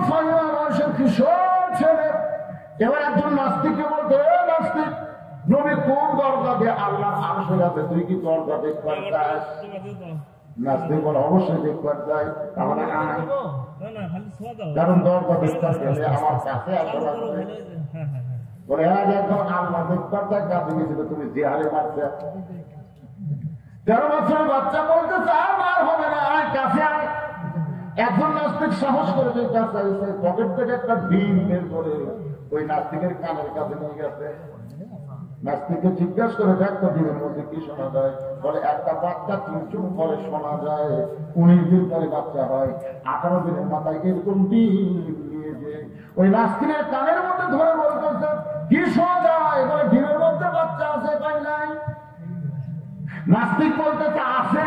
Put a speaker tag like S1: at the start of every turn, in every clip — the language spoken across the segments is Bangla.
S1: 6 বয়সের কিশোর ছেলে। এবার একজন নাস্তিককে বলতে, নাস্তিক, নবী কোন দরজা দিয়ে আল্লাহর আরশের কাছে, তুই কি দরজা দেখবার চাস? নাস্তিক বলে, অবশ্যই দেখবার চাই। তাহলে কারণ দরজা দেখবার গেলে আমার কাছে আসা লাগবে। বলে, হ্যাঁ, একদম আল্লাহ দেখবার চাই, কাছে গেছিল তুমি জিহারে মারছে। 13 বছরের বাচ্চা বলতেছে, আর হবে না, আয় কাছে আয়। এখন নাস্তিক সাহস করে কাছে আইছে, পকেট থেকে একটা ডিম বের করে ওই নাস্তিকের কানের কাছে নিয়ে গেছে। নাস্তিককে জিজ্ঞাসা করে, দেখ তো ডিমের মধ্যে কি শোনা যায়? বলে, একটা বাচ্চা 3 চুম পরে শোনা যায়, 19 দিন পরে বাচ্চা হয়, 18 দিনের মাথায় এরকম ডিম নিয়ে যে ওই নাস্তিকের কানের মধ্যে ধরে বলতেছে, কি শোনা যায়? বলে, ডিমের মধ্যে বাচ্চা আছে, পাই নাই। নাস্তিক বলতেছে আছে।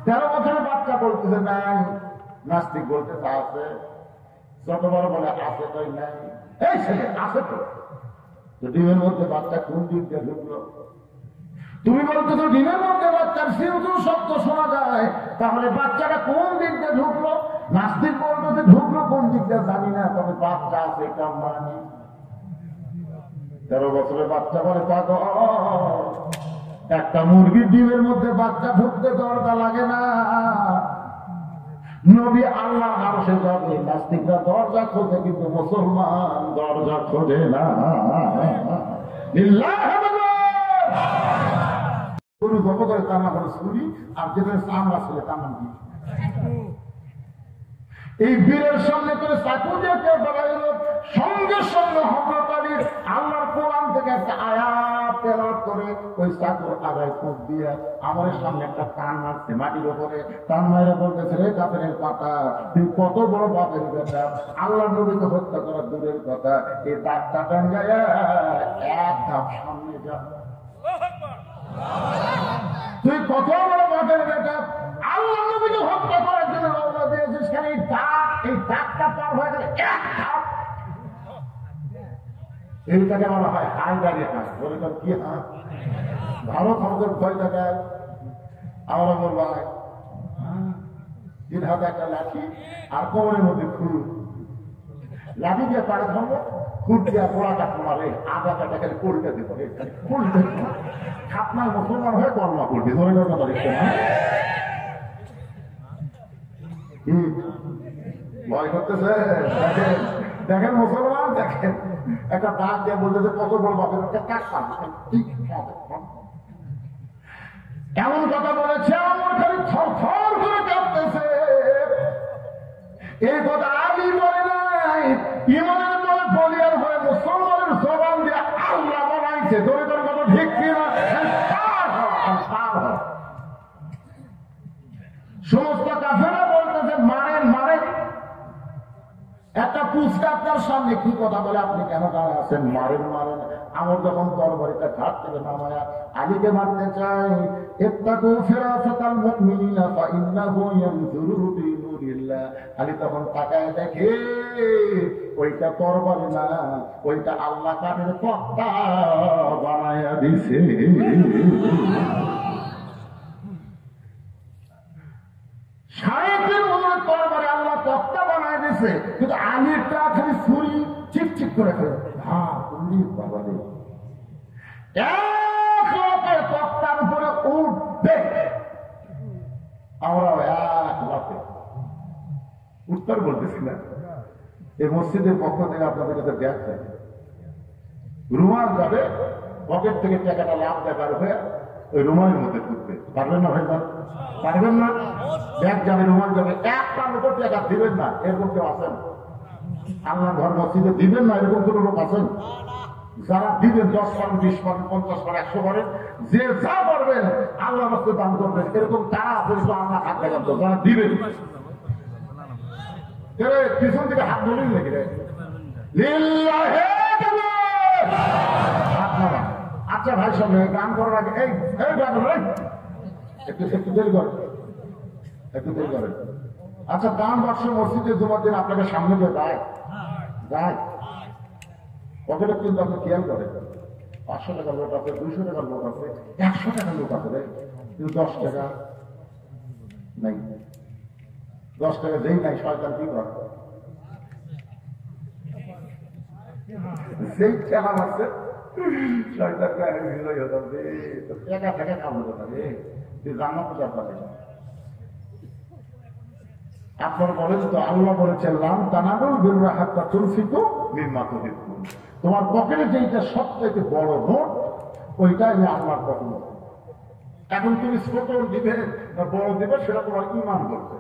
S1: 13 বছরের বাচ্চা বলতেছে নাই। নাস্তিক বলতেছে আছে। যতবার বলে আছে, তাই নাই। এই ছেলে আছে তো, ডিমের মধ্যে বাচ্চা কোন দিক দিয়ে ঢুকলো? তুমি বলতেছো ডিমের মধ্যে বাচ্চার সিন্ধু শব্দ শোনা যায়, তাহলে বাচ্চাটা কোন দিক দিয়ে ঢুকলো? নাস্তিক বলতেছে ঢুকলো কোন দিক দিয়ে জানি না, তবে বাচ্চা আছে এটা মানি। 13 বছরের বাচ্চা বলে, পাগল, একটা মুরগির ডিমের মধ্যে বাচ্চা ঢুকতে দরজা লাগে না। নবী আল্লাহ আরশে যাবে, নাস্তিকরা দরজা খোঁজে, কিন্তু মুসলমান দরজা খোঁজে না। গরু জব করে তার নাম হলো সুরি, আর যেটা চামড়া ছিল তার নাম কি? এই বীরের সামনে করে চাকু দিয়ে কেউ বাড়াইল, সঙ্গে সঙ্গে হযরত আলীর আল্লাহর কোরআন থেকে একটা আয়াত তেলাওয়াত করে ওই চাকুর আগায় ফুঁক দিয়ে আমার সামনে একটা টান মারছে মাটির উপরে। টান মাইরা বলতেছে, রে কাফেরের পাতা, তুই কত বড় বাপের বেটা, আল্লাহর নবীকে হত্যা করা দূরের কথা, এই দাগটা টাঙ্গাইয়া এক ধাপ সামনে যা। তুই কত বড় বাপের বেটা, আল্লাহ নবীকে হত্যা করার জন্য রওনা দিয়েছিস, কেন এই দাগটা পার হয়ে গেলে এক ধাপ। এইটাকে বলা হয় হাই দাঁড়িয়ে হাত। বলে কি হাত? ভারত আমাদের ভয় দেখায়। আমরা বলবো তিন হাতে একটা লাঠি আর কোমরের মধ্যে খুর, লাঠি দিয়ে পাড়ে ধরবো, খুর দিয়ে পোড়াটা মারে, আধা কাটা খালি পড়তে দিতে হবে। খাতনায় মুসলমান হয়ে কর্মা করবি, ধরে নেওয়ার কথা দেখতে না। ভয় করতেছে? দেখেন মুসলমান, দেখেন একটা দাগ দিয়ে বলতেছে কত বড় বাপের একটা কাজ পান। এমন কথা বলেছে আমার খালি থর থর করে কাঁপতেছে। এই কথা আলী বলে নাই, ইমানের বলে বলিয়ার হয়ে মুসলমানের জবান দিয়ে আল্লাহ বানাইছে। ধরে তোর কথা ঠিক কিনা? সমস্ত কাফেরা বলতেছে মারেন মারেন। একটা পুষ্টা আপনার সামনে কি কথা বলে, আপনি কেন দাঁড়ায় আছেন? মারেন মারেন। আমার যখন তরবারিটা ঘাট থেকে নামায়া আলীকে মারতে চাই, ইত্তাকু ফিরাসাতাল মুমিনিনা ফাইন্নাহু ইয়ানজুরু বিনুরিল্লাহ। আলী তখন তাকায় দেখে ওইটা তরবারি না, ওইটা আল্লাহ কানের তক্তা বানায়া দিছে। তরবারি আল্লাহ তক্তা বানায় দিছে, কিন্তু আলীরটা খালি ছুরি ঠিক ঠিক করে ফেলে। হ্যাঁ বাবা রে, এক লোকের তক্তার উপরে উঠবে, আমরাও এক লাফে উত্তর বলতেছি না। এই মসজিদের পক্ষ থেকে আপনাদের কাছে ব্যাগ যায়, রুমাল যাবে, পকেট থেকে টাকাটা লাভ দেবার হয়ে ওই রুমালের মধ্যে ঢুকবে। পারবেন না ভাই? পারবেন না? ব্যাগ যাবে, রুমাল যাবে, একটা লোকের টাকা দিবেন না, এরকম কেউ আছেন? আল্লাহ ঘর মসজিদে দিবেন না এরকম কোনো লোক আছেন? যারা দিবেন 10 পান 20 পান 50 পান 100 পারেন, যে যা পারবেন আল্লাহ রাস্তায় দান করবেন, এরকম তারা আছে। আল্লাহ হাত দেখান তো যারা দিবেন, পিছন থেকে হাত ধরেন নাকি রে? আচ্ছা ভাই, সঙ্গে গান করার আগে এই একটু দেরি করেন, একটু দেরি করেন। আচ্ছা, দান বাক্স মসজিদে জুমার দিন আপনাকে সামনে দিয়ে যায় যায়, পকেটে কিন্তু আপনি খেয়াল করেন 500 টাকার লোক আছে, 200 টাকার লোক আছে, 100 টাকার লোক আছে, কিন্তু 10 টাকা নাই। 10 টাকা যেই নাই শয়তান কি করে? সেই খেলা আছে একা থেকে কাম হতো না রে, তুই জান্নাত পাবে না। আপনার বলেন তো, আল্লাহ বলেছেন লাম তানালুল বিররা হাত্তা তুনফিকু মিম্মা তুহিব্বুন। তোমার পকেটে যেটা সবচেয়ে বড় নোট, ওইটাই আল্লাহর পছন্দ। এখন তুমি ছোট দিবে না বড় দিবে, সেটা তোমার ঈমান করবে।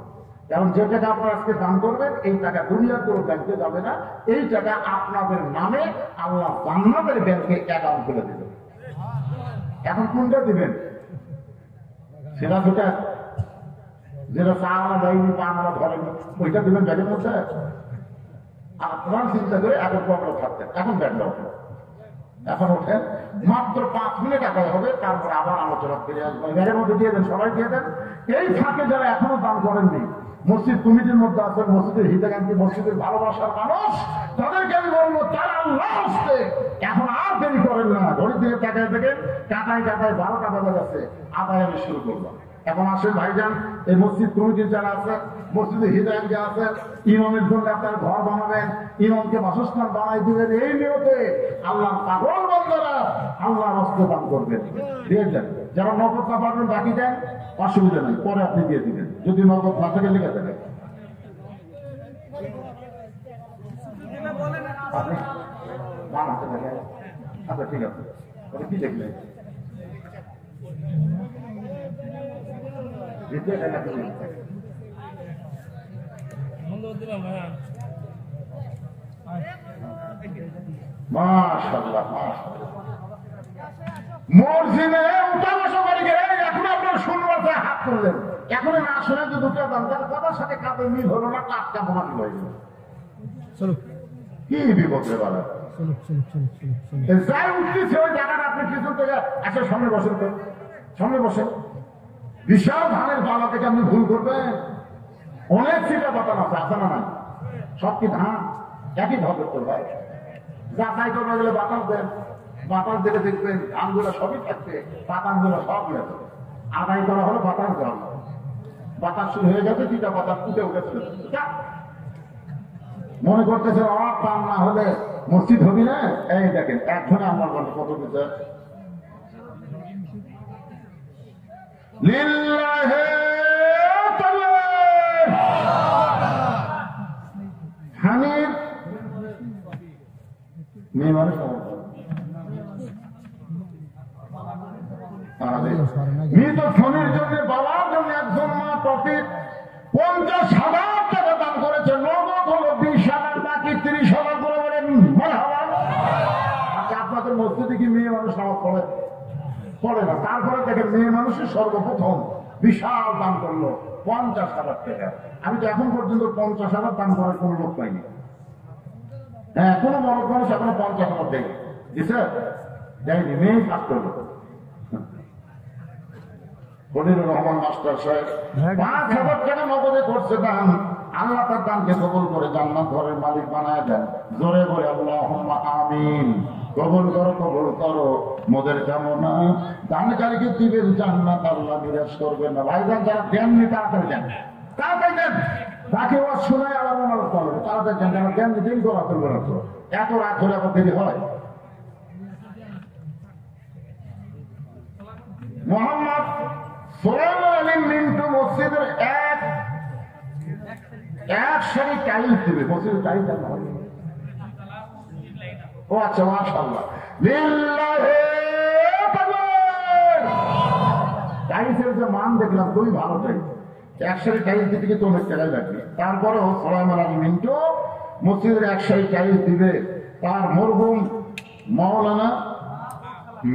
S1: কারণ যে টাকা আপনারা আজকে দান করবেন, এই টাকা দুনিয়ার কোনো ব্যাংকে যাবে না, এই টাকা আপনাদের নামে আল্লাহ জান্নাতের ব্যাংকে অ্যাকাউন্ট খুলে দেবে। এখন কোনটা দিবেন? সেটা যেটা যেটা চা আমরা দেয়নি, পা আমরা ধরেনি, ওইটা দিবেন ব্যাগের মধ্যে। আপনারা চিন্তা করে এখন পকেটে থাকতেন, এখন ব্যাগটা ওঠেন, এখন ওঠেন, মাত্র 5 মিনিট আগে হবে, তারপরে আবার আলোচনা ফিরে আসবেন। ব্যাগের মধ্যে দিয়ে দেন, সবাই দিয়ে দেন। এই ফাঁকে যারা এখনো দান করেননি, মসজিদ কমিটির মধ্যে আছেন, মসজিদের হিতাকাঙ্ক্ষী, মসজিদের ভালোবাসার মানুষ, তাদেরকে আমি বলবো তারা আল্লাহ আসতে এখন আর দেরি করেন না। ঘড়ির দিকে তাকায় থেকে কাটায় 12টা বাজে যাচ্ছে, আদায় আমি শুরু করলাম। এখন আসেন ভাইজান, এই মসজিদ কমিটির যারা আছে, মসজিদের হৃদয় যে আছে, ইমামের জন্য আপনারা ঘর বানাবেন, ইমামকে বাসস্থান বানাই দিবেন, এই নিয়তে আল্লাহ পাগল বন্ধুরা আল্লাহ রাস্তে দান করবেন, দিয়ে দেন। যারা নগদ না পারবেন বাকি দেন, অসুবিধা নেই, পরে আপনি দিয়ে দিবেন, যদি নগদ না থেকে লেগে থাকে। আপনি বানাতে থাকেন। আচ্ছা ঠিক আছে, কি দেখলেন? মাশাআল্লাহ, মসজিদে উঠা বসা করে গেলেন, এখন আপনার শুনবার হাত করলেন, এখন না শুনে যে দুটো দান্তার কথার সাথে কাপে মিল হলো না, টাটকা বোনাটি হয়ে গেল। কি বিপদে বলা যাই উঠতেছে ওই জায়গাটা আপনি পিছন থেকে একটা সামনে বসেন, তো সামনে বসেন। বিশাল ধানের পালা থেকে আপনি ভুল করবেন, অনেক চিটা পাতান আছে, আছে না নাই? সব কি ধান একই ভাবে করতে হয়? যাচাই করতে গেলে বাতাস দেন, বাতাস দিলে দেখবেন ধানগুলো সবই থাকছে, পাতানগুলো সব উড়ে যাবে। আদায় করা হলো বাতাস দেওয়া, বাতাস শুরু হয়ে গেছে, চিটা পাতা ফুটে উঠেছিল। মনে করতেছে পান না হলে মসজিদ হবি না। এই দেখেন একজনে আমার মনে কত দিতে হানিফ মেয়ে মানুষ মৃত স্বামীর জন্য, বাবার জন্য একজন মা প্রতি 50,000 টাকা দান করেছে। নগদ হলো 20,000, বাকি 30,000 করে বলেন মারহাবা। আচ্ছা, আপনাদের মসজিদে কি মেয়ে মানুষ নামাজ পড়ে না? তারপরে দেখেন মেয়ে মানুষের সর্বপ্রথম বিশাল দান করলো 50,000 টাকা। আমি তো এখন পর্যন্ত 50,000 দান করার কোন লোক পাইনি। হ্যাঁ, কোন বড় মানুষ এখনো 50,000 দেয়নি, দিছে দেয়নি, মেয়ে কাজ করলো। ফজলুর রহমান মাস্টার সাহেব 5,000 টাকা নগদে করছে দান। আল্লাহ তার দানকে কবুল করে জান্নাত ঘরের মালিক বানায় দেন। জোরে বলে আল্লাহুম্মা আমিন। কবুল করো, কবুল করো মোদের কামনা। দানকারীকে দিবেন জান্নাত, আল্লাহ নিরাশ করবেন না। ভাইজান যারা দেননি তাড়াতাড়ি দেন, তাড়াতাড়ি দেন। তাকে ওয়াজ শোনায় আবার মনে করবে, তাড়াতাড়ি দেন, যারা দেননি দেরি করা করবে না। তো এত রাত হলে আবার দেরি হয়। মোহাম্মদ সোলাইমান আলী মিন্টু মসজিদের এক সারি টাইলস দেবে, মসজিদের টাইলস দেন। ও আচ্ছা, মাশাআল্লাহ, টাইলসের যে মান দেখলাম খুবই ভালো। টাইলস এক সারি টাইলস দিতে গিয়ে তো অনেক টাকাই লাগবে। তারপরেও সোলাইমান আলী মিন্টু মসজিদের এক সারি টাইলস দিবে। তার মরহুম মাওলানা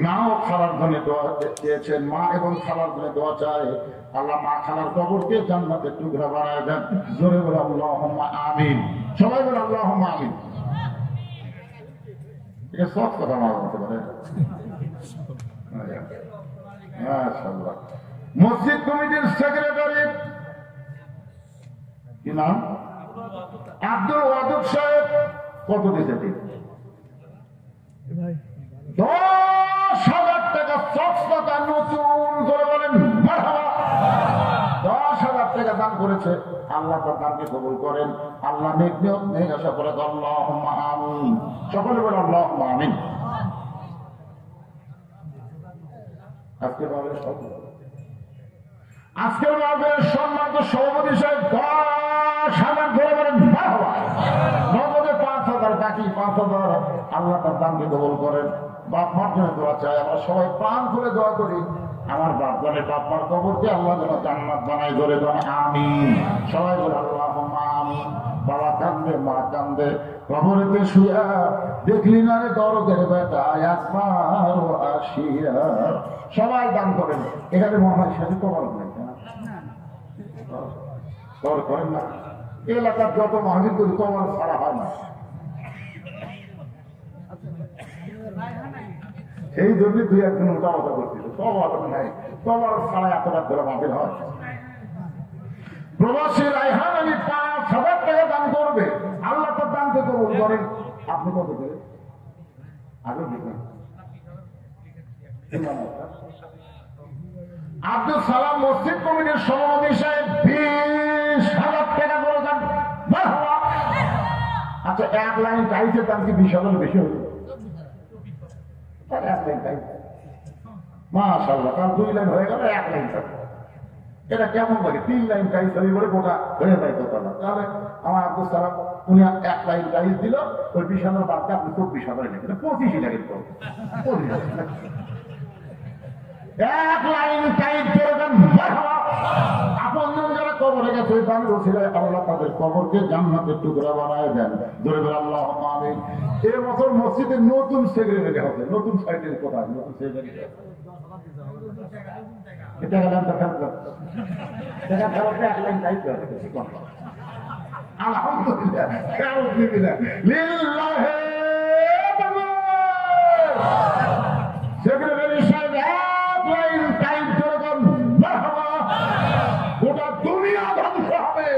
S1: মাও খালার জন্য দোয়া চেয়েছেন, মা এবং খালার জন্য দোয়া চায়। আল্লাহ মা খালার কবরকে জান্নাতের টুকরা বানায় দেন। জোরে বলে আল্লাহুম্মা আমিন। সবাই বলে আল্লাহুম্মা আমিন। এটা সব কথা আমার বলতে পারে। মাশাআল্লাহ। মসজিদ কমিটির সেক্রেটারি কি নাম? আব্দুল ওয়াদুদ সাহেব। কত দিতে ঠিক? 10,000 টাকা সস্তা নতুন করে বলেন মারহাবা। 10,000 টাকা দান করেছে। আল্লাহ তার দানকে কবুল করেন। আল্লাহ নেক নিয়ত নেক আশা করে আল্লাহুম্মা আমিন। সকলে বলে আল্লাহুম্মা আমিন। আজকের মাহফিলের সম্মানিত সভাপতি সাহেব 10,000 ধরে বলেন মারহাবা। নগদে 5,000, বাকি 5,000 আল্লাহ তার দানকে কবুল করেন। বাপ মার জন্য দোয়া চাই, আমরা সবাই প্রাণ করে দোয়া করি আমার বাপ জানে বাপ মার কবরকে আল্লাহ যেন জান্নাত বানায়, ধরে দেন আমিন। সবাই বলে আল্লাহুম্মা আমিন। বাবা কান্দে, মা কান্দে, কবরেতে শুয়া দেখলি না রে দরদের বেটা একবার আসিয়া। সবাই দান করেন। এখানে মনে হয় সাথে কবর নেই, কবর করেন না। এলাকার যত মাহফিল করি কবর ছাড়া হয় না, সেই জন্য 2-1 উল্টা কথা করছিল। কবর নাই, কবর ছাড়া এত রাত ধরে মাহফিল হয়। প্রবাসী রায়হান আলী 5,000 টাকা দান করবে, আল্লাহ তার দানকে কবুল করেন। আপনি কত দেবেন? আগে দেখবেন। আব্দুল সালাম মসজিদ কমিটির সভাপতি সাহেব 20,000 টাকা করে দেন। আচ্ছা, 1 লাইন চাইছে, তার কি 20,000 বেশি হলো? 1 লাইন চাইছে, মাশাআল্লাহ, তার 2 লাইন হয়ে গেল, 1 লাইন চাইছে। এটা কেমন লাগে? 3 লাইন চাইছে বলে গোটা হয়ে যায় তো। তাহলে আমার আব্দুল সালাম উনি 1 লাইন চাইজ দিল, ওই 20,000 বাদ দিয়ে আপনি 24,000 লিখেন, 25 লাগে। 1 লাইন চাইজ করে দেন। আপনজন যারা কবরে গেছে তাদের ওসিলায় আল্লাহ তাদের কবরকে জান্নাতের টুকরা বানায় দেন, ধরে বলে আল্লাহুম্মা আমিন। এই বছর মসজিদে নতুন সেক্রেটারি হবে, নতুন সাইটের কোথায় নতুন সেক্রেটারি এটা গেলাম তো খেলতে দেখা খেলাতে 1 লাইন চাইতে হবে। আলহামদুলিল্লাহ, আলহামদুলিল্লাহ, লিল্লাহি সেক্রেটারি সাহেব 1 লাইন টাইপ করে দেন। মারহাবা। গোটা দুনিয়া ধ্বংস হবে,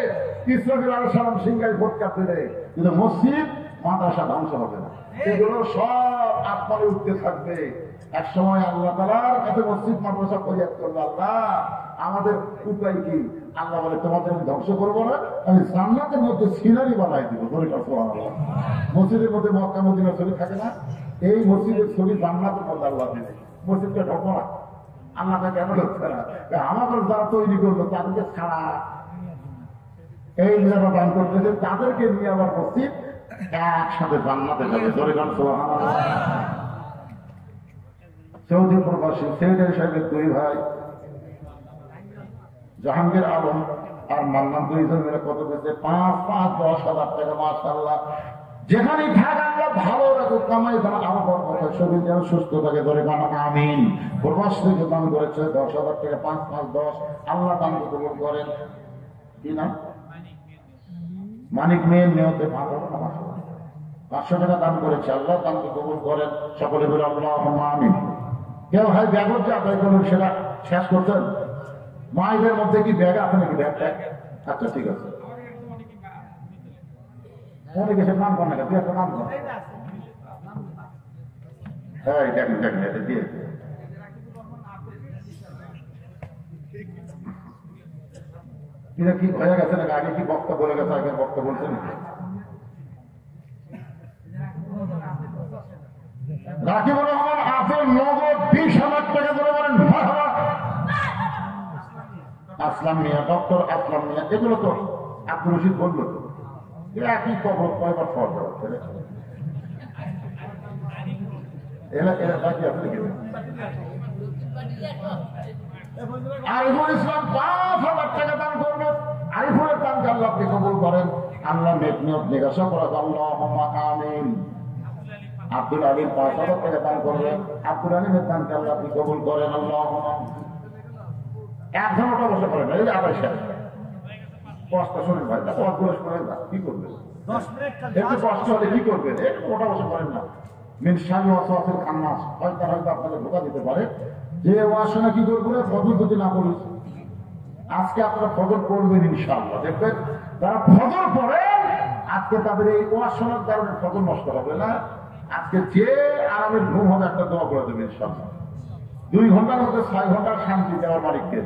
S1: ইসরাফিল আলাইহিস সালাম সিংহায় ভোট কাটতে দেয়, কিন্তু মসজিদ মাদ্রাসা ধ্বংস হবে না। এগুলো সব আপনারে উঠতে থাকবে। এক সময় আল্লাহ তাআলার কাছে মসজিদ মাদ্রাসা ফরিয়াদ করবে, আল্লাহ আমাদের উপায় কি? আল্লাহ বলে তোমাদের ধ্বংস করবো না, আমি জান্নাতের মধ্যে সিনারি বানাই দিব। সুবহানাল্লাহ। মসজিদের মধ্যে মক্কা মদিনার ছবি থাকে না, এই মসজিদের ছবি জান্নাতের মধ্যে আল্লাহ দিবে। মসজিদকে ঢোকো না, আল্লাহকে কেন ঢুকছে না? আমাদের যারা তৈরি করলো তাদেরকে ছাড়া এই যারা দান করতেছে তাদেরকে নিয়ে আবার মসজিদ একসাথে জান্নাতে যাবে। সুবহানাল্লাহ। সৌদি প্রবাসী সেক্রেটারি সাহেবের 2 ভাই জাহাঙ্গীর আলম আর মান্নান 2 জন মিলে কত দিয়েছে? 5-5, 10,000 টাকা। মাশাআল্লাহ। যেখানেই থাক আল্লাহ ভালো রাখুক, কামাই যেন আরো বরকত হয়, শরীর যেন সুস্থ থাকে, ধরে গান আমিন। প্রবাস থেকে দান করেছে 10,000 টাকা, 5-5, 10 আল্লাহ দান কবুল করেন। কি নাম? মানিক মেয়ের নিয়তে 500 টাকা দান করেছে, আল্লাহ দানকে কবুল করেন। সকলে বলে আল্লাহুম্মা আমিন। কেউ ভাই ব্যাগ হচ্ছে আদায় করুন, সেটা শেষ করছেন? মায়েদের মধ্যে কি ব্যাগ আছে নাকি? Bag tag? আচ্ছা ঠিক আছে, অনেকে সে নাম কর না, তুই একটা নাম কর। হ্যাঁ দেখেন দেখেন, এটা দিয়ে এটা কি হয়ে গেছে নাকি? আগে কি বক্তা বলে গেছে? আগে বক্তা বলছে নাকি? রাকিবুর রহমান আসল নগদ 20,000 টাকা ধরে বলেন মারহাবা। আসলাম মিয়া, ডক্টর আসলাম মিয়া, এগুলো তো আব্দুর রশিদ বলল তো, একই কবর কয়বার ফল দেওয়া এরা বাকি আছে কি? আরিফুল ইসলাম 5,000 টাকা দান করবে। আরিফুলের দানকে আল্লাহ আপনি কবুল করেন। আল্লাহ নেক নিয়ত জিজ্ঞাসা করা, আল্লাহুম্মা আমিন। আব্দুল আলীম 5,000 টাকা দান করবে। আব্দুল আলীমের দানকে আল্লাহ আপনি কবুল করেন। আল্লাহুম্মা। 1 ঘন্টা বসে পড়েন, এই আবার শেষ কষ্ট শোনেন ভাই, কষ্টগুলো শোনেন না, কি করবেন? একটু কষ্ট হলে কি করবেন? একটু ওটা বসে পড়েন না। মিন শাররি ওয়াসওয়াসিল খান্নাস, হয়তো আপনাকে ধোঁকা দিতে পারে। যে ওয়াসনা কি করবে? ফজর যদি না পড়ি, আজকে আপনারা ফজর পড়বেন ইনশাআল্লাহ, দেখবেন তারা ফজর পড়েন, আজকে তাদের এই ওয়াসনার কারণে ফজর নষ্ট হবে না। আজকে যে আরামের ঘুম হবে একটা দোয়া করে দেবেন ইনশাআল্লাহ। 2 ঘন্টার মধ্যে 6 ঘন্টার শান্তি দেওয়ার মালিককে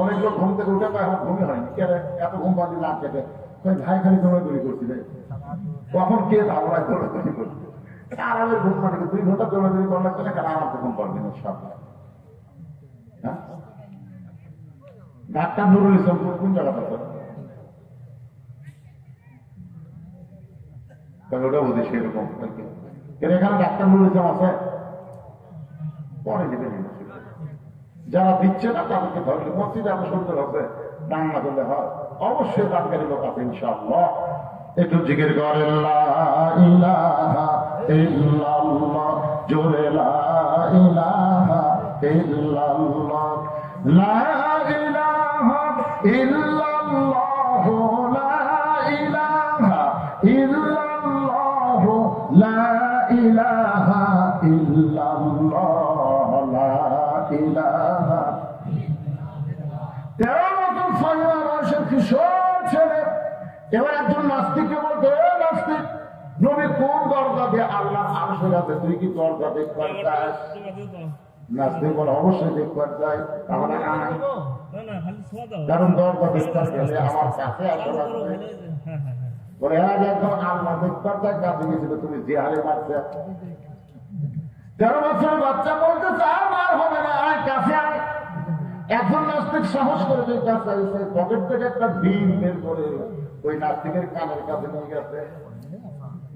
S1: অনেক লোক ঘুম থেকে উঠে এখন ঘুমই হয়নি কে এত ঘুম পানি না খেতে ভাই খালি দৌড়াদৌড়ি করছিলে কখন কে ধাবড়ায় দৌড়াদৌড়ি করছে আরামের ঘুম মানে 2 ঘন্টা দৌড়াদৌড়ি করা লাগছে না কেন আরামে ঘুম পারবে না সব ডাক্তার নুরুল ইসলাম কোন জায়গাটা ওটা বুঝি সেরকম এখানে ডাক্তার নুরুল ইসলাম আছে পরে দিবে যারা দিচ্ছে না তাদেরকে ধরলে মসজিদে এত সুন্দর হবে দান না করলে হয় অবশ্যই দানকারী লোক আছে ইনশাআল্লাহ একটু জিকির করে লা ইলাহা ইল্লাল্লাহ জোরে লা ইলাহা ইল্লাল্লাহ লা ইলাহা ইল্লাল্লাহ লা ইলাহা ইল্লাল্লাহ লা ইলাহা ইল্লাল্লাহ লা ইলাহা 13 বছর 6 মাসের কিশোর ছেলে এবার একজন নাস্তিককে বলতে নাস্তিক নবী কোন দরজা দিয়ে আল্লাহর আরশের আছে তুই কি দরজা দেখবার চাস নাস্তিক বলে অবশ্যই দেখবার চাই তাহলে কারণ দরজা দেখবার গেলে আমার কাছে আসলে বলে একদম আল্লাহ দেখবার চাই কাছে গেছিল তুমি যে হারে মারছে 13 বছরের বাচ্চা বলতে চায় মার হবে না আয় কাছে আয় এখন নাস্তিক সাহস করে পকেট থেকে একটা ডিম বের করে ওই নাস্তিকের কানের কাছে নিয়ে গেছে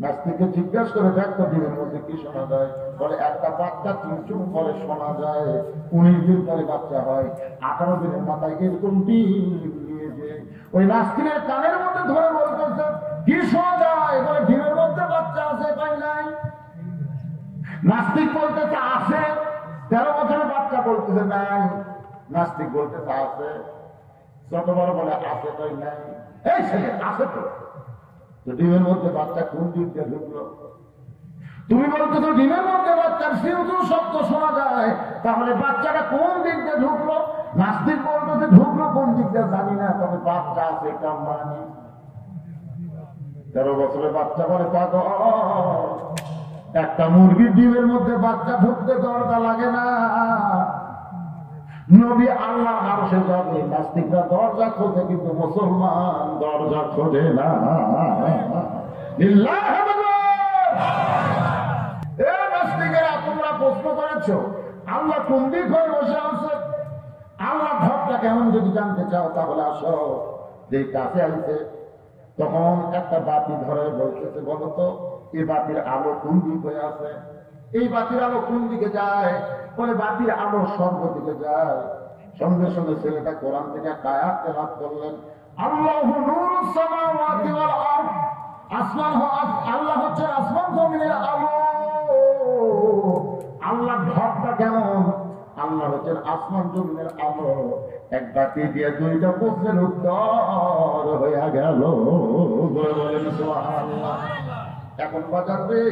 S1: নাস্তিককে জিজ্ঞাসা করে দেখতো ডিমের মধ্যে কি শোনা যায় বলে একটা বাচ্চা চুমচুম করে শোনা যায় 19 দিন পরে বাচ্চা হয় 18 দিনের মাথায় এরকম ডিম নিয়ে যে ওই নাস্তিকের কানের মধ্যে ধরে বলতেছে কি শোনা যায় বলে ডিমের মধ্যে বাচ্চা আছে তাই নাই নাস্তিক বলতেছে আছে 13 বছরের বাচ্চা বলতেছে নাই নাস্তিক বলতেছে আছে যত বড় বলে আছে তাই নাই এই ছেলে আছে তো ডিমের মধ্যে বাচ্চা কোন দিক দিয়ে ঢুকলো তুমি বলতো তো ডিমের মধ্যে বাচ্চার সিউতুর শব্দ শোনা যায় তাহলে বাচ্চাটা কোন দিক দিয়ে ঢুকলো নাস্তিক বলতেছে ঢুকলো কোন দিক দিয়ে জানি না তবে বাচ্চা আছে এটা মানি 13 বছরের বাচ্চা বলে পাগল একটা মুরগির ডিমের মধ্যে বাচ্চা ঢুকতে দরজা লাগে না নবী আল্লাহ আরশে যাবে নাস্তিকরা দরজা খোঁজে কিন্তু মুসলমান দরজা খোঁজে না নাস্তিকেরা তোমরা প্রশ্ন করেছ আল্লাহ কোন দিক হয়ে বসে আছে আল্লাহ ভাবটা কেমন যদি জানতে চাও তাহলে আসো যে কাছে আসছে তখন একটা বাতি ধরে বলতেছে বলতো এই বাতির আলো কোন দিক হয়ে আছে এই বাতির আলো কোন দিকে যায় বলে বাতির আলো স্বর্গ দিকে যায় সঙ্গে সঙ্গে ছেলেটা কোরআন থেকে একটা আয়াত তেলাওয়াত করলেন আল্লাহু নূরুস সামাওয়াতি ওয়াল আরদ আসমান আল্লাহ হচ্ছে আসমান জমিনের আলো আল্লাহর ঘরটা কেমন আল্লাহ হচ্ছেন আসমান জমিনের আলো এক বাতি দিয়ে 2টা প্রশ্নের উত্তর হয়ে গেল বলেন সুবহানাল্লাহ এখন বাজারে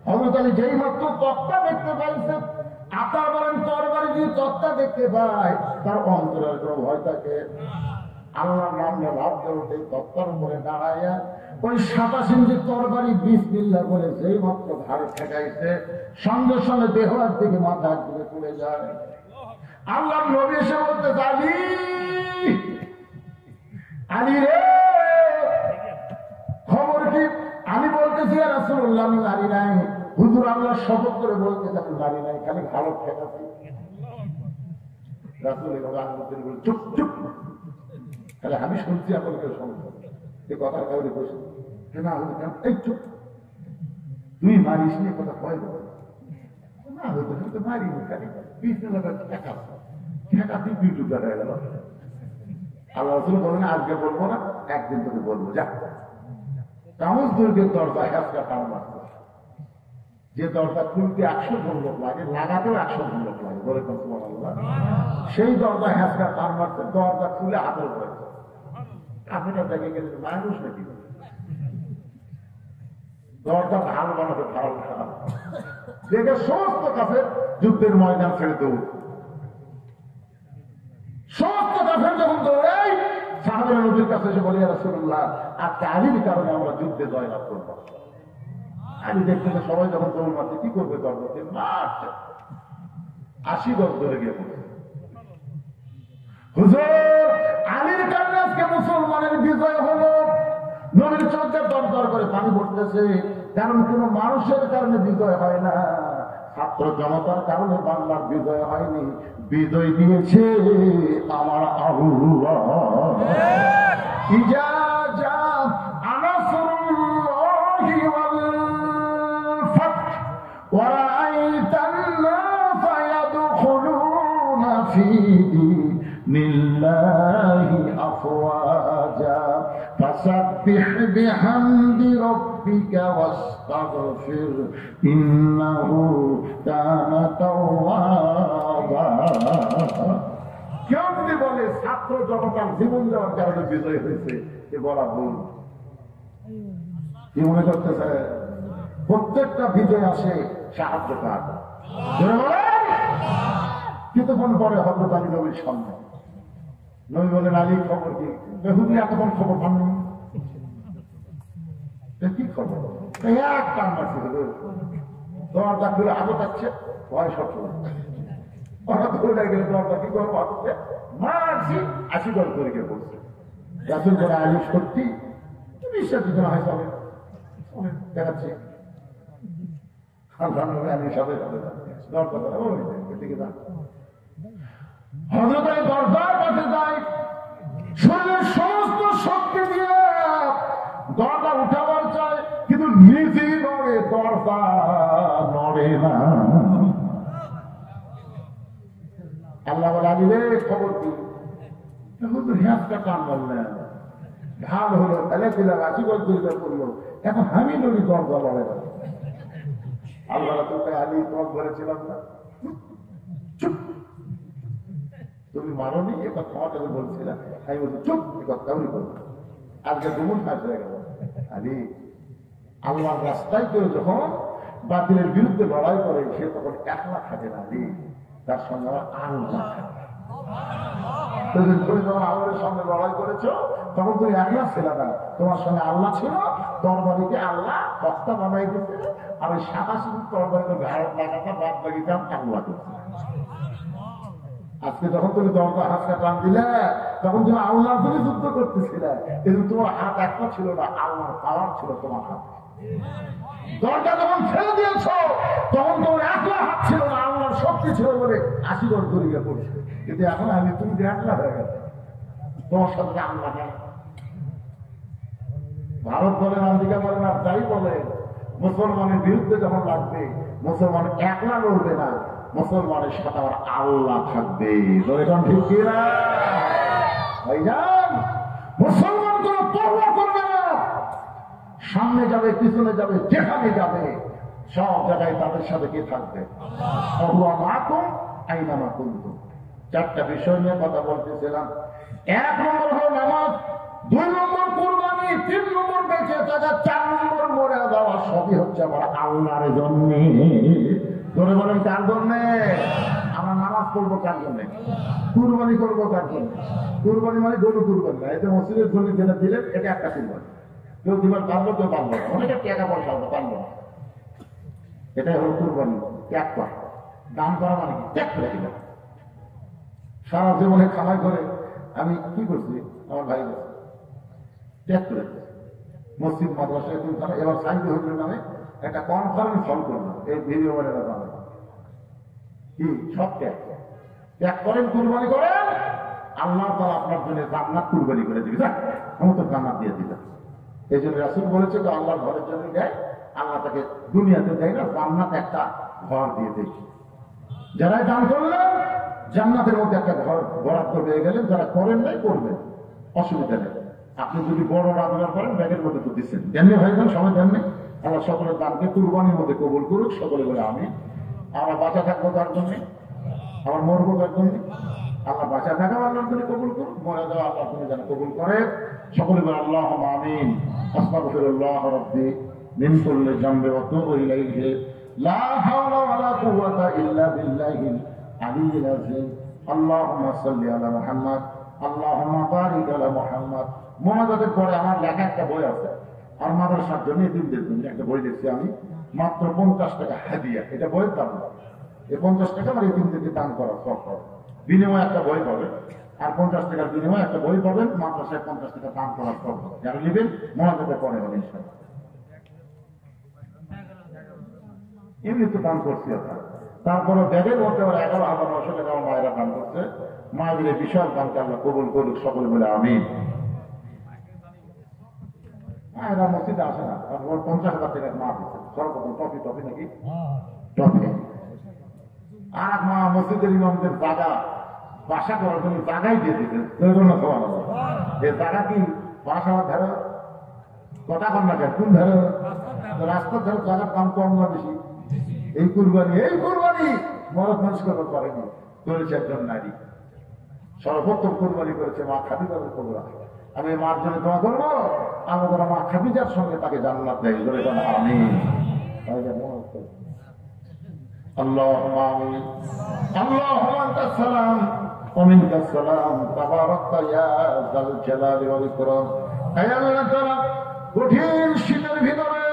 S1: হযরত আলী যেই মাত্র তক্তা দেখতে পাইছে আপনারা বলেন তরবারি দিয়ে তক্তা দেখতে পায় তার অন্তরের কোনো ভয় থাকে আল্লাহর নাম নিয়ে লাভ করতে তক্তার উপরে দাঁড়াইয়া ওই 27 ইঞ্চি তরবারি বিসমিল্লাহ বলে যেই মাত্র ঘাড়ে ঠেকাইছে সঙ্গে সঙ্গে দেহর দিকে মাথা দিকে চলে যায় আল্লাহ নবী এসে বলতে আলী আলী রে খবর কি আমি বলতেছি রাসূলুল্লাহ আমি নারী নাই হুজুর আল্লাহ শপথ করে বলতেছে আমি নারী নাই খালি ভালো ঠেকাচ্ছি রাসূল চুপ চুপ তাহলে আমি শুনছি আপনাদের সমস্যা এই কথা কাউরে বসে না এই চুপ তুই মারিস নি কথা ভয় দেবো না হয়তো তুই তো মারিনি খালি পিছনে লাগা ঠেকা ঠেকাতেই বিদ্যুৎ হয়ে গেল আল্লাহ রাসূল বলেন আজকে বলবো না একদিন তোকে বলবো যা কামজ দুর্গের দরজায় একটা টান মারত যে দরজা খুলতে 100 জন লোক লাগে লাগাতেও 100 জন লোক লাগে বলে সুবহানাল্লাহ সেই দরজা হ্যাঁচকা টান মারতে দরজা খুলে হাতের পড়েছে কাফেররা দেখে গেলে মানুষ নাকি দরজা ভালো বানাতে ভালো খারাপ দেখে সমস্ত কাফের যুদ্ধের ময়দান ছেড়ে দৌড় সমস্ত কাফের যখন দৌড়াই সাহাবায়ে নবীর কাছে এসে বলি রাসূলুল্লাহ আজকে আলীর কারণে আমরা যুদ্ধে জয়লাভ করবো আলী দেখতে সবাই যখন দৌড় মারছে কি করবে দরজাতে মারছে 80 গজ ধরে গিয়ে পড়ছে হুজুর আলীর কারণে আজকে মুসলমানের বিজয় হলো। নবীর চোখে দরদর করে পানি পড়তেছে, কারণ কোন মানুষের কারণে বিজয় হয় না, ছাত্র জনতার কারণে বাংলার বিজয় হয়নি, বিজয় দিয়েছে আমার আল্লাহ। ইজা জা নাসরুল্লাহি ওয়াল ফাতহ ওয়া রাআইতান নাসা ইয়াদখুলুনা ফী দীনিল্লাহি আফওয়াজা ফাসাব্বিহ বিহামদি রাব্বিকা ওয়াস্তাগফির ইন্নাহু কানা তাওয়াবা। কেউ যদি বলে ছাত্র জনতার জীবন দেওয়ার কারণে বিজয় হয়েছে, এ বলা ভুল। কি মনে করতেছে? প্রত্যেকটা বিজয় আসে সাহায্য কাজ। কিছুক্ষণ পরে হযরত আলী নবীর সামনে, নবী বলেন, আলী খবর কি? হুজুর এতক্ষণ খবর পাননি, কি খবর? এক টান মারছে, দরজা খুলে আগে যাচ্ছে, ভয় সব দরজা কি করে পাচ্ছে, মারছি 80 গল করে গিয়ে বলছে। রাসূল বলে, আলী সত্যি বিশ্বাস দিতে না হয়, চলে দেখাচ্ছে। আলীর সাথে সাথে দরজা দিকে যান। হযরত আলী দরজার কাছে যায়, শরীরের সমস্ত শক্তি দিয়ে দরজা উঠাবার চায়, কিন্তু নিজেই নড়ে, দরজা নড়ে না। আল্লাহ বলে, আলী রে খবর কি? হুজুর হ্যাঁচটা টান মারলেন, ঢাল হলো, ফেলে দিলাম, 80 গল দুর্গা করলো, এখন আমি নড়ি, দরজা লড়ে না। আল্লাহ তোকে আলী পথ বলেছিলাম না, চুপ, তুমি মারোনি, এ কথা তোমাকে বলছিলাম। আমি বলছি চুপ, এ কথা উনি বলবো। আজকে দুমুন ফাঁস হয়ে গেল। আলী আল্লাহর রাস্তায় কেউ যখন বাতিলের বিরুদ্ধে লড়াই করে, সে তখন একলা থাকে না, আলী তার সঙ্গে আল্লাহ থাকে। তুমি যখন আল্লাহর সঙ্গে লড়াই করেছো, তখন তুমি একলা ছিল না, তোমার সঙ্গে আল্লাহ ছিল। তরবারিকে আল্লাহ বক্তা বানাই দিতে, আর ওই সাদা শুধু তরবারিতে ঘাড় লাগাতে বাদ বাগিতাম আল্লাহ করছে। আজকে যখন তুমি দরজা হাতটা টান দিলে, তখন তুমি আল্লাহর জন্য যুদ্ধ করতেছিলে, কিন্তু তোমার হাত একটা ছিল না, আল্লাহর পাওয়ার ছিল তোমার হাত। দরজা যখন ছেড়ে দিয়েছ, তখন তোমার একলা হাত ছিল না, আল্লাহর শক্তি ছিল বলে 80 গল দড়িয়ে পড়ছে। কিন্তু এখন আমি তুমি একলা হয়ে গেছে, তোমার সাথে আল্লাহ নেই। ভারত বলেন, আমেরিকা বলেন, আর যাই বলে, মুসলমানের বিরুদ্ধে যখন লাগবে, মুসলমান একলা লড়বে না, মুসলমানের সাথে আমার আল্লাহ থাকবে। ঠিক কিনা ভাইজান? মুসলমান কোন পরোয়া করবে না, সামনে যাবে, পিছনে যাবে, যেখানে যাবে, সব জায়গায় তাদের সাথে কে থাকবে? চারটা বিষয় নিয়ে কথা বলতেছিলাম। 1 নম্বর হল নামাজ, 2 নম্বর কুরবানি, 3 নম্বর বেঁচে থাকা, 4 নম্বর মরে যাওয়া। সবই হচ্ছে আমার আল্লাহর জন্য। ধরে বলেন কার জন্য? আমরা নামাজ পড়বো কার জন্য? কুরবানি করবো কার জন্য? কুরবানি মানে গরু কুরবানি না, এটা মসজিদের জন্য যেটা দিলেন, এটা একটা কুরবানি। কেউ দিবার পারলো, কেউ পারলো না, অনেকের টাকা পয়সা হতো, পারলো না। এটাই হল কুরবানি, ত্যাগ করা। দান করা মানে কি? ত্যাগ করে দিলাম। সারা জীবনে খামাই করে আমি কি করছি? আমার ভাই ত্যাগ করে মসজিদ মাদ্রাসায় তুলতাম। এবার সাইদি হোটেলের নামে একটা কনফারেন্স হল করলাম, এই ভিডিও বানানোর নামে। কি সব ত্যাগ ত্যাগ করেন, কুরবানি করেন, আল্লাহ তাআলা আপনার জন্য জান্নাত কুরবানি করে দিবে। যাক, আমি তো জান্নাত দিয়ে দিলাম। এই জন্য রাসূল বলেছে, তো আল্লাহর ঘরের জন্য দেয়, আল্লাহ তাকে দুনিয়াতে দেয় না, জান্নাত একটা ঘর দিয়ে দেয়। যারা দান করলেন, জান্নাতের মধ্যে একটা ঘর বরাদ্দ পেয়ে গেলেন। যারা করেন নাই, করবেন, অসুবিধা নেই। আপনি যদি বড় রাজগার করেন, ব্যাগের মধ্যে তো দিচ্ছেন, দেননি ভাই বোন, সবাই দেননি। আল্লাহ সকলের দানকে কুরবানির মধ্যে কবুল করুক। সকলে বলে আমি। আমরা বাঁচা থাকবো তার জন্য, আমার মরবো তার জন্য। আল্লাহ বাঁচা থাকা আল্লাহর জন্য কবুল করুক, মরে যাওয়া আল্লাহর জন্য যেন কবুল করে। সকলে বলে আল্লাহুম্মা আমিন। আস্তাগফিরুল্লাহ রাব্বি মিন কুল্লি যামবি ওয়া আতুবু ইলাইহি লা হাওলা ওয়া লা কুওয়াতা ইল্লা বিল্লাহিল আলিয়্যিল আযীম। আল্লাহুম্মা সাল্লি আলা মুহাম্মাদ, আল্লাহুম্মা বারিক আলা মুহাম্মাদ। মোনাজাতের পরে আমার লেখা একটা বই আছে, আর মাদ্রাসার জন্য এতিমদের জন্য একটা বই লিখছি আমি, মাত্র 50 টাকা হাদিয়া। এটা বইয়ের দাম না, এই 50 টাকা আমার এতিমদেরকে দান করা সব। বিনিময়ে একটা বই পাবে, আর 50 টাকার বিনিময়ে একটা বই পাবেন, মাদ্রাসায় 50 টাকা দান করার পর যারা নেবেন মহাজতে পরে হবে ইনশাআল্লাহ। এমনি তো দান করছি আপনার। তারপরে ব্যাগের মধ্যে ওরা 11,900 টাকা আমার মায়েরা দান করছে। মায়েদের বিশাল দানকে আল্লাহ কবুল করুক, সকলে বলে আমিন। এরা মসজিদে আসে না, 50,000 টাকা মা দিচ্ছে সর্বপ্রথম টপি নাকি টপি। আর মা মসজিদের ইমামদের জায়গা বাসা করার জন্য জায়গায় দিয়ে দিতেন। যে জায়গা কি বাসা ধারে কথা কর না কেন, কোন ধারে রাস্তার ধারে জায়গার দাম কম না বেশি? এই কুরবানি মরদ মানুষ করতে পারেনি, করেছে একজন নারী। সর্বোত্তম কুরবানি করেছে মা খাদিজার কবুরা। আমি মার জন্য দোয়া করবো, আমরা মা খাদিজার সঙ্গে তাকে জান্নাত দেয়। আমিন। আল্লাহুম্মা আমিন। আল্লাহুম্মা আনতাস সালাম ওয়া মিনকাস সালাম তাবারাকতা ইয়া যাল জালালি ওয়াল ইকরাম। হে আল্লাহ তাআলা, কঠিন শীতের ভিতরে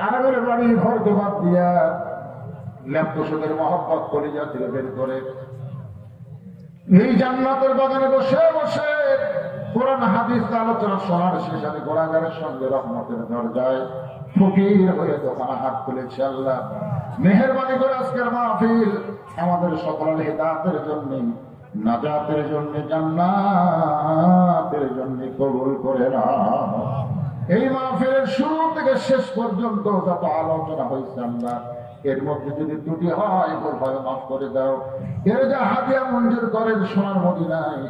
S1: আরামের বাড়ি ঘর দোকান দিয়া ল্যাপটপের মহব্বত কলিজা থেকে বের করে এই জান্নাতের বাগানে বসে বসে কোরআন হাদিস আলোচনা শোনার শেষে আমি গোড়াগারের সঙ্গে রহমতের দরজায় ফকির হয়ে দোকানে হাত তুলেছি। আল্লাহ মেহেরবানি করে আজকের মাহফিল আমাদের সকলের হিদায়াতের জন্য, নাজাতের জন্য, জান্নাতের জন্য কবুল করে নাও। এই মাহফিলের শুরু থেকে শেষ পর্যন্ত যত আলোচনা হয়েছে আল্লাহ, এর মধ্যে যদি ত্রুটি হয় ভয় মাফ করে দাও। এর যা হাদিয়া মঞ্জুর করেন সোনার মদিনায়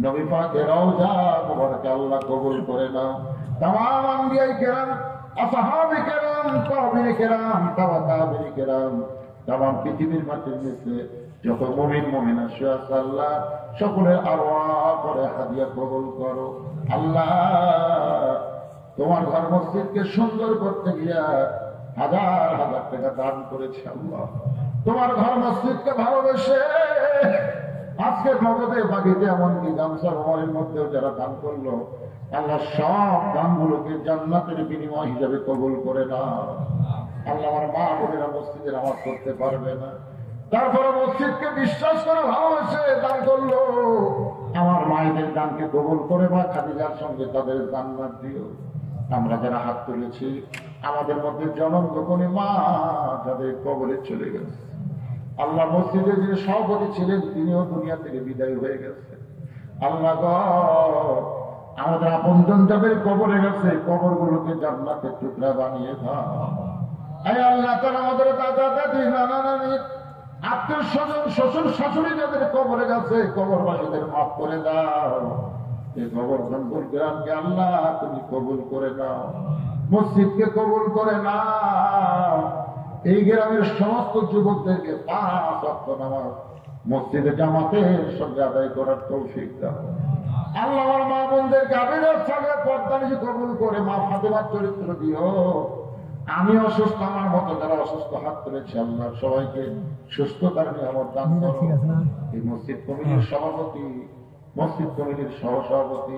S1: নবী পাকের রওজা মুবারকে আল্লাহ কবুল করে নাও। তামাম আম্বিয়ায়ে কেরাম, আসহাবে কেরাম, তাবিঈনে কেরাম, তাবিঈনে কেরাম, তামাম পৃথিবীর মাটির নিচে যত মুমিন মুমিনা শুয়ে আছে আল্লাহ, সকলের আরওয়াহ করে হাদিয়া কবুল করো। আল্লাহ তোমার ঘর মসজিদকে সুন্দর করতে গিয়া হাজার হাজার টাকা দান করেছে আল্লাহ। তোমার ঘর মসজিদকে ভালোবেসে আজকে নগদে বাকিতে এমনকি গামছা রুমালের মধ্যেও যারা দান করলো আল্লাহ, সব দানগুলোকে জান্নাতের বিনিময় হিসাবে কবুল করে না। আল্লাহ আমার মা বোনেরা মসজিদের নামাজ করতে পারবে না, তারপরে মসজিদকে বিশ্বাস করে ভালোবেসে দান করলো। আমার মায়েদের দানকে কবুল করে বা খাদিজার সঙ্গে তাদের জান্নাত দিও। আমরা যারা হাত তুলেছি আমাদের মধ্যে জনম গোপনে মা যাদের কবরে চলে গেছে আল্লাহ, মসজিদে যে সভাপতি ছিলেন তিনিও দুনিয়া থেকে বিদায় হয়ে গেছে আল্লাহ গো। আমাদের আপনজন যাদের কবরে গেছে কবরগুলোকে জান্নাতের টুকরা বানিয়ে দাও। এই আল্লাহ তাআলা আমাদের দাদা দাদি নানা নানি আত্মীয় স্বজন শ্বশুর শাশুড়ি যাদের কবরে গেছে কবরবাসীদের মাফ করে দাও। এই গোবর্ধনপুর গ্রামকে আল্লাহ তুমি কবুল করে নাও, মসজিদকে কবুল করে নাও। এই গ্রামের সমস্ত যুবকদেরকে 5 ওয়াক্ত নামাজ মসজিদে জামাতের সঙ্গে আদায় করার তৌফিক দাও। আল্লাহ আমার মা বোনদেরকে আবিদার সাথে পর্দানিশি কবুল করে মা ফাতেমার চরিত্র দিও। আমি অসুস্থ, আমার মতো যারা অসুস্থ হাত তুলেছে আল্লাহ সবাইকে সুস্থতার নিয়ামত দান করো। এই মসজিদ কমিটির সভাপতি, মসজিদ কমিটির সহসভাপতি,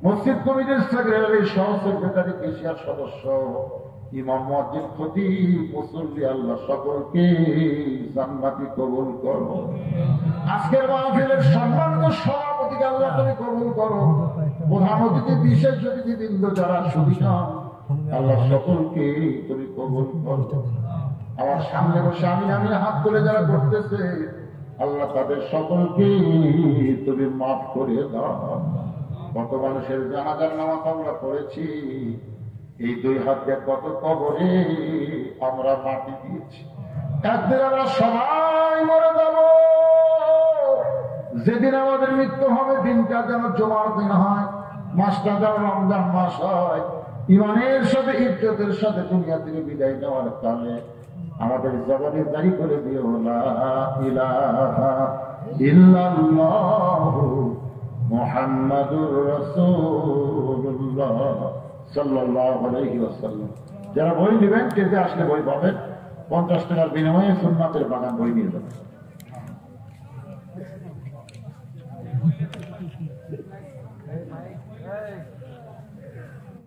S1: মসজিদ কমিটির সেক্রেটারি, সহ সেক্রেটারি, কেশিয়ার সদস্য, ইমাম, মুয়াজ্জিন, খতিব, মুসল্লি আল্লাহ সকলকে জান্নাতি কবুল করো। আজকের মাহফিলের সম্মানিত সভাপতিকে আল্লাহ তুমি কবুল করো। প্রধান অতিথি, বিশেষ অতিথিবৃন্দ যারা সুবিধান আল্লাহ সকলকে তুমি কবুল করো। আমার সামনে বসে আমি হাত তুলে যারা করতেছে আল্লাহ তাদের সকলকে তুমি মাফ করে দাও। কত মানুষের জানাজার নামাজ আমরা পড়েছি, এই 2 হাত দিয়ে কত কবরে আমরা মাটি দিয়েছি। একদিন আমরা সবাই মরে যাব, যেদিন আমাদের মৃত্যু হবে দিনটা যেন জুমার দিন হয়, মাসটা যেন রমজান মাস হয়। ইমানের সাথে ইজ্জতের সাথে দুনিয়া থেকে বিদায় নেওয়ার কারণে আমাদের জবানে জারি করে দিও লা ইলাহা ইল্লাল্লাহু মুহাম্মাদুর রাসূলুল্লাহ সাল্লাল্লাহু আলাইহি ওয়াসাল্লাম। যারা বই নেবেন কেটে আসলে বই পাবেন, 50 টাকার বিনিময়ে সুন্নাতের বাগান বই নিয়ে যাবেন।